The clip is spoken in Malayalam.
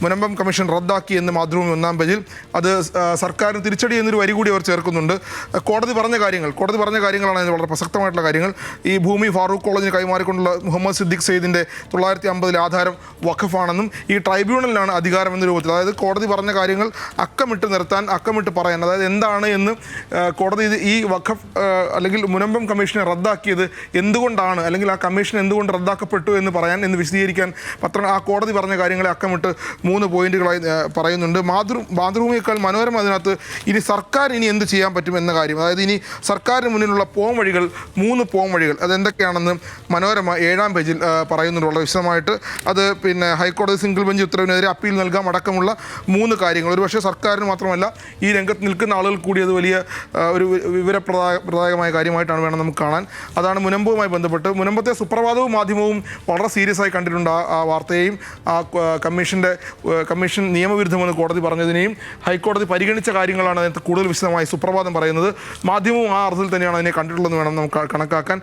മുനമ്പം കമ്മീഷൻ റദ്ദാക്കി എന്ന് മാതൃഭൂമി ഒന്നാം പേജിൽ. അത് സർക്കാരിന് തിരിച്ചടി എന്നൊരു വരി കൂടി അവർ ചേർക്കുന്നുണ്ട്. കോടതി പറഞ്ഞ കാര്യങ്ങളാണ് അതിന് വളരെ പ്രസക്തമായിട്ടുള്ള കാര്യങ്ങൾ. ഈ ഭൂമി ഫാറൂഖ് കോളേജിന് കൈമാറിക്കൊണ്ടുള്ള മുഹമ്മദ് സിദ്ദിഖ് സയ്യിദിൻ്റെ 950 ആധാരം വഖഫാണെന്നും ഈ ട്രൈബ്യൂണലിനാണ് അധികാരം എന്ന രൂപത്തിൽ, അതായത് കോടതി പറഞ്ഞ കാര്യങ്ങൾ അക്കമിട്ട് നിർത്താൻ, അക്കമിട്ട് പറയാൻ, അതായത് എന്താണ് എന്ന് കോടതി ഈ വഖഫ് അല്ലെങ്കിൽ മുനമ്പം കമ്മീഷനെ റദ്ദാക്കിയത് എന്തുകൊണ്ടാണ്, അല്ലെങ്കിൽ ആ കമ്മീഷൻ എന്തുകൊണ്ട് റദ്ദാക്കപ്പെട്ടു എന്ന് പറയാൻ, എന്ന് വിശദീകരിക്കാൻ ആ കോടതി പറഞ്ഞ കാര്യങ്ങളെ അക്കമിട്ട് 3 പോയിന്റുകളായി പറയുന്നുണ്ട്. മാതൃഭൂമിയേക്കാൾ മനോരമ അതിനകത്ത് ഇനി സർക്കാർ ഇനി എന്ത് ചെയ്യാൻ പറ്റും എന്ന കാര്യം, അതായത് ഇനി സർക്കാരിന് മുന്നിലുള്ള പോംവഴികൾ 3 പോംവഴികൾ അതെന്തൊക്കെയാണെന്ന് മനോരമ 7-ാം പേജിൽ പറയുന്നുണ്ട് വളരെ വിശദമായിട്ട്. അത് പിന്നെ ഹൈക്കോടതി സിംഗിൾ ബെഞ്ച് ഉത്തരവിനെതിരെ അപ്പീൽ നൽകാം അടക്കമുള്ള 3 കാര്യങ്ങൾ. ഒരുപക്ഷെ സർക്കാരിന് മാത്രമല്ല ഈ രംഗത്ത് നിൽക്കുന്ന ആളുകൾ കൂടി അത് വലിയ ഒരു വിവരപ്രദായകമായ കാര്യമായിട്ടാണ് വേണം നമുക്ക് കാണാൻ. അതാണ് മുനമ്പവുമായി ബന്ധപ്പെട്ട്. മുനമ്പത്തെ സുപ്രഭാതവും മാധ്യമവും വളരെ സീരിയസ് ആയി കണ്ടിട്ടുണ്ട് ആ വാർത്തയെയും ആ കമ്മീഷൻ നിയമവിരുദ്ധമെന്ന് കോടതി പറഞ്ഞതിനെയും ഹൈക്കോടതി പരിഗണിച്ച കാര്യങ്ങളാണ് അതിനകത്ത് കൂടുതൽ വിശദമായി സുപ്രഭാതം പറയുന്നത്. മാധ്യമവും ആ അർത്ഥത്തിൽ തന്നെയാണ് അതിനെ കണ്ടിട്ടുള്ളതെന്ന് വേണം നമുക്ക് കണക്കാക്കാൻ.